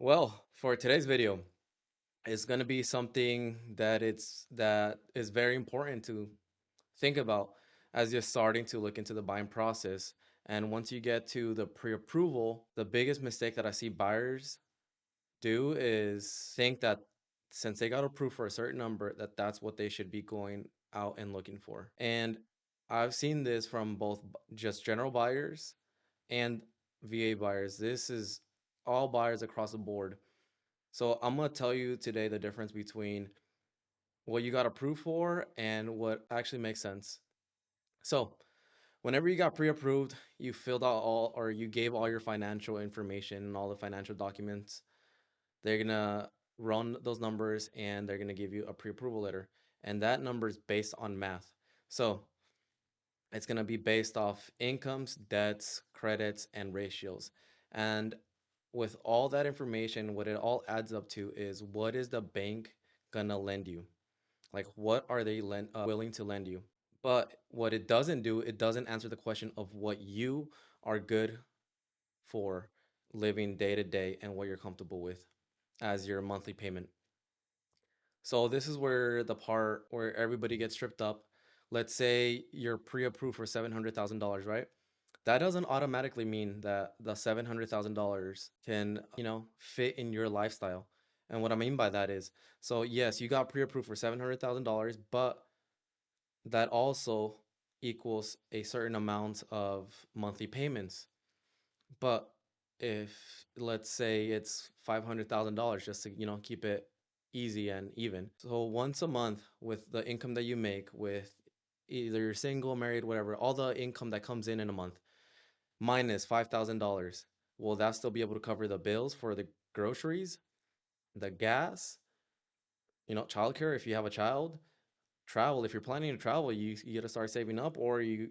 Well, for today's video, it's going to be something that is very important to think about as you're starting to look into the buying process. And once you get to the pre-approval, the biggest mistake that I see buyers do is think that since they got approved for a certain number, that that's what they should be going out and looking for. And I've seen this from both just general buyers and VA buyers. This is all buyers across the board. So I'm gonna tell you today the difference between what you got approved for and what actually makes sense. So whenever you got pre-approved, you filled out all or you gave all your financial information and all the financial documents. They're gonna run those numbers and they're gonna give you a pre-approval letter. And that number is based on math. So it's gonna be based off incomes, debts, credits, and ratios. And with all that information, what it all adds up to is what is the bank gonna lend you? Like, what are they willing to lend you? But what it doesn't do, it doesn't answer the question of what you are good for living day to day and what you're comfortable with as your monthly payment. So this is where the part where everybody gets tripped up. Let's say you're pre-approved for $700,000, right? That doesn't automatically mean that the $700,000 can, fit in your lifestyle. And what I mean by that is, so yes, you got pre-approved for $700,000, but that also equals a certain amount of monthly payments. But if let's say it's $500,000 just to, keep it easy and even. So once a month with the income that you make with either you're single, married, whatever, all the income that comes in a month minus $5,000, will that still be able to cover the bills for the groceries, the gas, childcare if you have a child, travel if you're planning to travel, you got to start saving up or you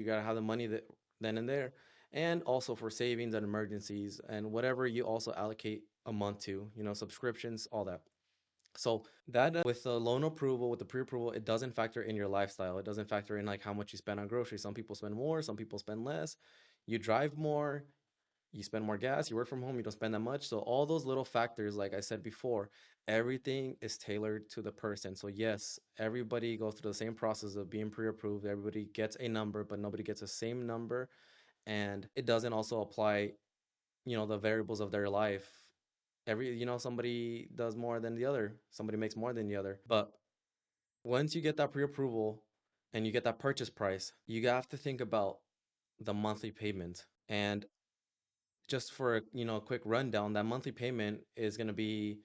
got to have the money that then and there. And also for savings and emergencies and whatever you also allocate a month to, subscriptions, all that. So that with the loan approval, with the pre-approval, it doesn't factor in your lifestyle. It doesn't factor in like how much you spend on groceries. Some people spend more, some people spend less. You drive more, you spend more gas, you work from home, you don't spend that much. So all those little factors, like I said before, everything is tailored to the person. So yes, everybody goes through the same process of being pre-approved. Everybody gets a number, but nobody gets the same number. And it doesn't also apply, the variables of their life. Somebody does more than the other, somebody makes more than the other. But once you get that pre-approval and you get that purchase price, you have to think about the monthly payment. And just for a quick rundown, that monthly payment is going to be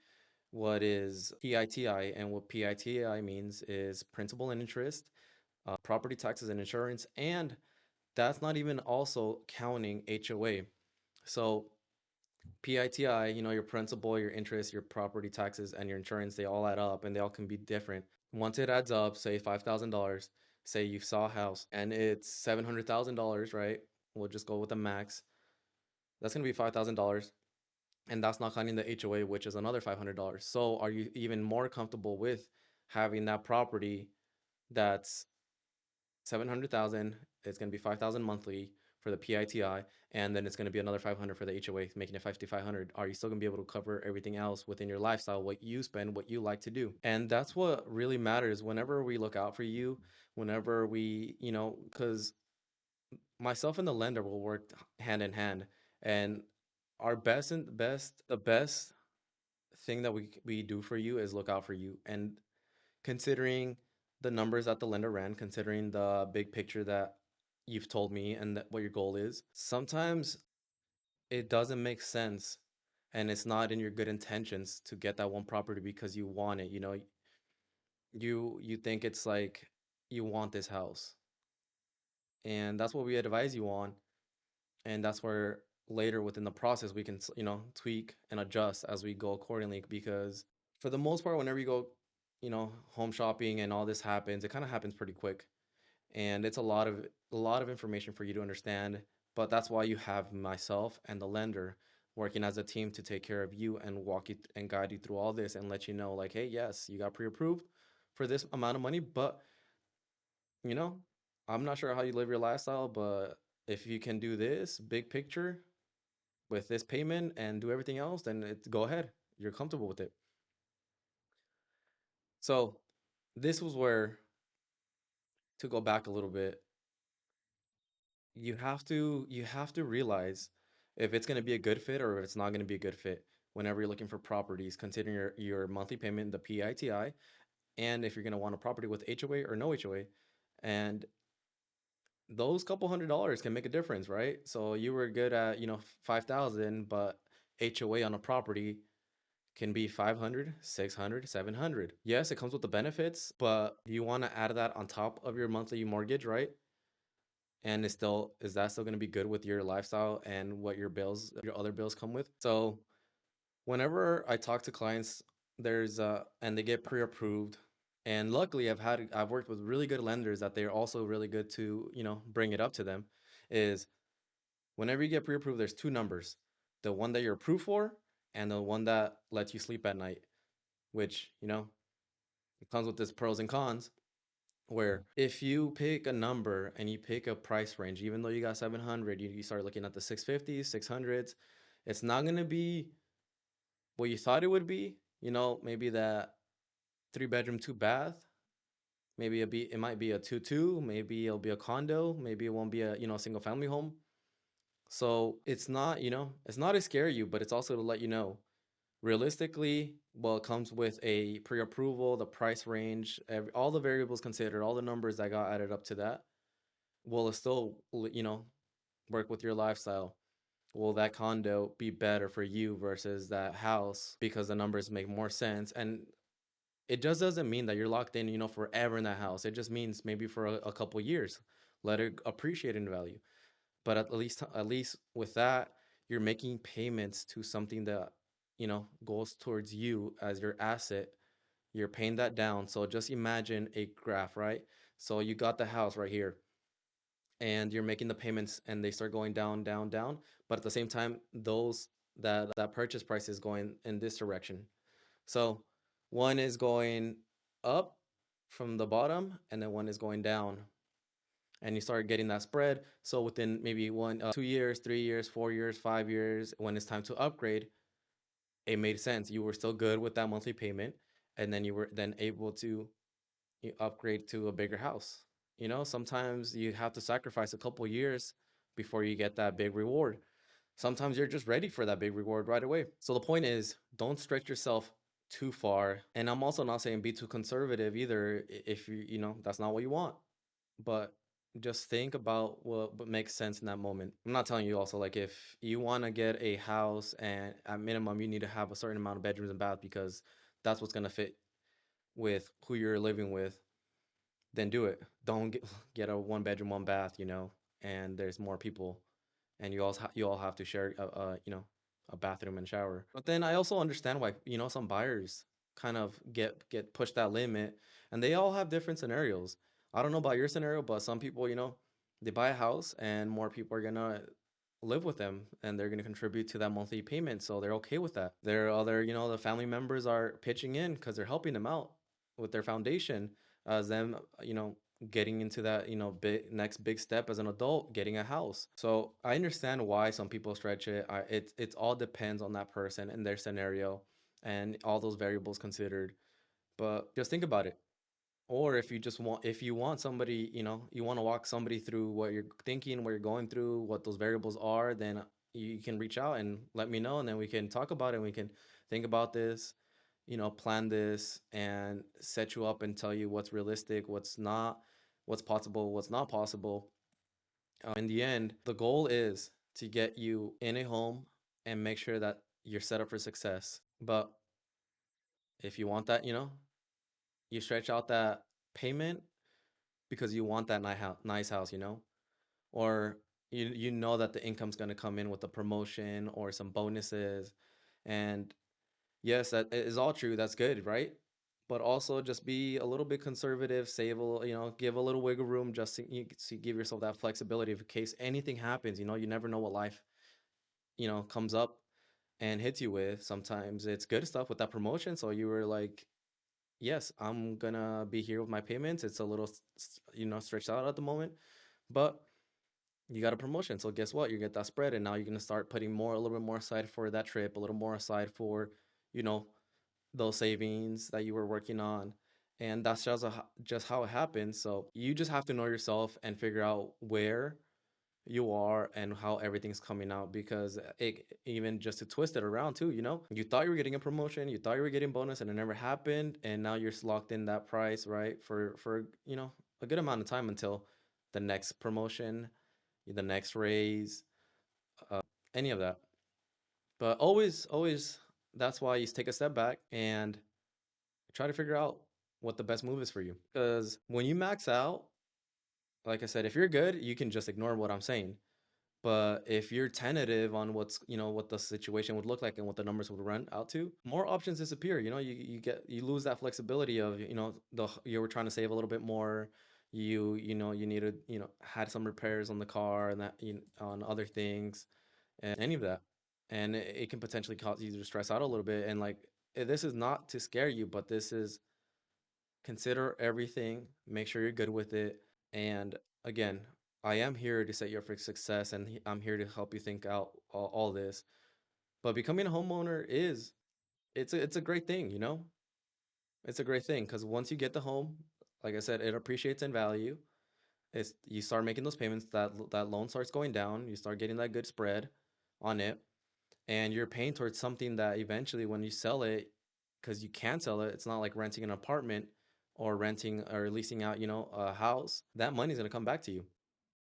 what is PITI, and what PITI means is principal and interest, property taxes and insurance, and that's not even also counting HOA. So PITI, your principal, your interest, your property taxes, and your insurance, they all add up and they all can be different. Once it adds up, say $5,000, say you saw a house and it's $700,000, right? We'll just go with the max. That's going to be $5,000. And that's not counting the HOA, which is another $500. So are you even more comfortable with having that property that's 700,000, it's going to be 5,000 monthly for the PITI, and then it's going to be another 500 for the HOA, making it 5,500. Are you still going to be able to cover everything else within your lifestyle, what you spend, what you like to do? And that's what really matters whenever we look out for you, whenever we, because myself and the lender will work hand in hand, and our the best thing that we do for you is look out for you. And considering the numbers that the lender ran, considering the big picture that you've told me and that what your goal is, sometimes it doesn't make sense and it's not in your good intentions to get that one property because you want it. You think it's like you want this house. And that's what we advise you on. And that's where later within the process we can, tweak and adjust as we go accordingly because for the most part, whenever you go, home shopping and all this happens, it kind of happens pretty quick. And it's a lot of information for you to understand, but that's why you have myself and the lender working as a team to take care of you and walk you and guide you through all this and let you know like, hey, yes, you got pre-approved for this amount of money, but you know I'm not sure how you live your lifestyle, but if you can do this big picture, with this payment and do everything else, then go ahead. You're comfortable with it. So this was where, to go back a little bit, you have to realize if it's going to be a good fit or if it's not going to be a good fit whenever you're looking for properties, considering your monthly payment, the PITI, and if you're going to want a property with HOA or no HOA. And those couple $100 can make a difference, right? So you were good at, 5,000, but HOA on a property can be 500, 600, 700. Yes, it comes with the benefits, but you want to add that on top of your monthly mortgage, right? And is that still going to be good with your lifestyle and what your other bills come with? So whenever I talk to clients, and they get pre-approved, and luckily I've worked with really good lenders that they're also really good to, bring it up to them, is whenever you get pre-approved, there's two numbers: the one that you're approved for and the one that lets you sleep at night, which, it comes with its pros and cons, where if you pick a number and you pick a price range, even though you got 700, you start looking at the 650s, 600s, it's not going to be what you thought it would be. Maybe that three-bedroom, two bath, it might be a 2-2, maybe it'll be a condo, maybe it won't be a, single family home. So it's not to scare you, but it's also to let you know realistically, well, it comes with a pre-approval, the price range, all the variables considered, all the numbers that got added up to that. Will it still, work with your lifestyle? Will that condo be better for you versus that house because the numbers make more sense? And it just doesn't mean that you're locked in, forever in that house. It just means maybe for a couple years, let it appreciate in value. But at least with that, you're making payments to something that, goes towards you as your asset. You're paying that down. So just imagine a graph, right? So you got the house right here and you're making the payments and they start going down, down, down. But at the same time, that purchase price is going in this direction. So one is going up from the bottom and then one is going down. And you start getting that spread. So within maybe 2 years, 3 years, 4 years, 5 years, when it's time to upgrade, it made sense. You were still good with that monthly payment, and then you were then able to upgrade to a bigger house. Sometimes you have to sacrifice a couple years before you get that big reward. Sometimes you're just ready for that big reward right away. So the point is, don't stretch yourself too far. And I'm also not saying be too conservative either if that's not what you want. But just think about what makes sense in that moment. I'm not telling you also, like, if you want to get a house and at minimum you need to have a certain amount of bedrooms and bath because that's what's going to fit with who you're living with, then do it. Don't get a one bedroom, one bath, and there's more people and you all have to share a bathroom and shower. But then I also understand why, some buyers kind of get pushed that limit, and they all have different scenarios. I don't know about your scenario, but some people, they buy a house and more people are gonna live with them and they're gonna contribute to that monthly payment, so they're okay with that. Their other, the family members are pitching in because they're helping them out with their foundation as them, getting into that, next big step as an adult, getting a house. So I understand why some people stretch it. It all depends on that person and their scenario and all those variables considered. But just think about it. Or if you want somebody, you want to walk somebody through what you're thinking, what you're going through, what those variables are, then you can reach out and let me know, and then we can talk about it and we can think about this, plan this and set you up and tell you what's realistic, what's not, what's possible, what's not possible. In the end, the goal is to get you in a home and make sure that you're set up for success. But if you want that, you stretch out that payment because you want that nice house, or you know that the income's going to come in with a promotion or some bonuses. And yes, that is all true. That's good, right? But also just be a little bit conservative, save a little, give a little wiggle room just to give yourself that flexibility in case anything happens. You never know what life, comes up and hits you with. Sometimes it's good stuff with that promotion. So you were like, yes, I'm gonna be here with my payments. It's a little, stretched out at the moment, but you got a promotion. So guess what? You get that spread, and now you're gonna start putting more, a little bit more aside for that trip, a little more aside for, you know, those savings that you were working on. And that's just how it happens. So you just have to know yourself and figure out where you are and how everything's coming out, because it, even just to twist it around too, you thought you were getting a promotion, you thought you were getting bonus, and it never happened, and now you're locked in that price, right, for a good amount of time until the next promotion, the next raise, any of that. But always, that's why you take a step back and try to figure out what the best move is for you. Because when you max out, like I said, if you're good, you can just ignore what I'm saying. But if you're tentative on what the situation would look like and what the numbers would run out to, more options disappear. You lose that flexibility of, you were trying to save a little bit more. You needed, had some repairs on the car and that, on other things, and any of that. And it can potentially cause you to stress out a little bit. And like, this is not to scare you, but this is, consider everything, make sure you're good with it. And again, I am here to set you up for success, and I'm here to help you think out all this. But becoming a homeowner is, it's a great thing, It's a great thing because once you get the home, like I said, it appreciates in value. It's, you start making those payments, that loan starts going down, you start getting that good spread on it, and you're paying towards something that eventually when you sell it, because you can sell it, it's not like renting an apartment or renting or leasing out, a house. That money's going to come back to you.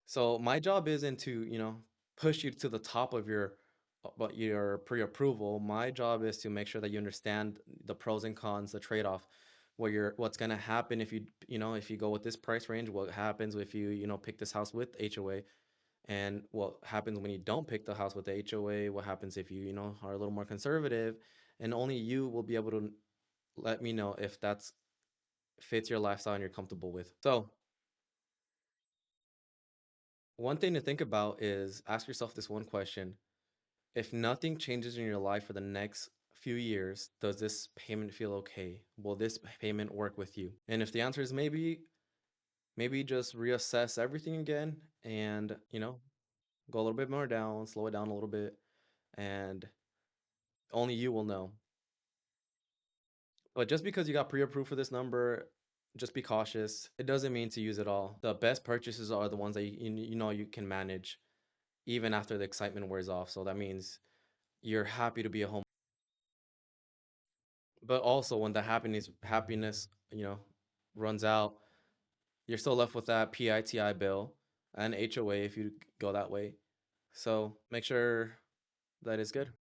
So my job isn't to, push you to the top of your pre-approval. My job is to make sure that you understand the pros and cons, the trade-off, what's going to happen if if you go with this price range, what happens if you pick this house with HOA, and what happens when you don't pick the house with the HOA, what happens if you are a little more conservative, and only you will be able to let me know if that's fits your lifestyle and you're comfortable with. So, one thing to think about is ask yourself this one question. If nothing changes in your life for the next few years, does this payment feel okay? Will this payment work with you? And if the answer is maybe, maybe just reassess everything again and, go a little bit more down, slow it down a little bit, and only you will know. But just because you got pre-approved for this number, just be cautious. It doesn't mean to use it all. The best purchases are the ones that you can manage even after the excitement wears off. So that means you're happy to be a home. But also when the happiness, runs out, you're still left with that PITI bill and HOA if you go that way. So make sure that is good.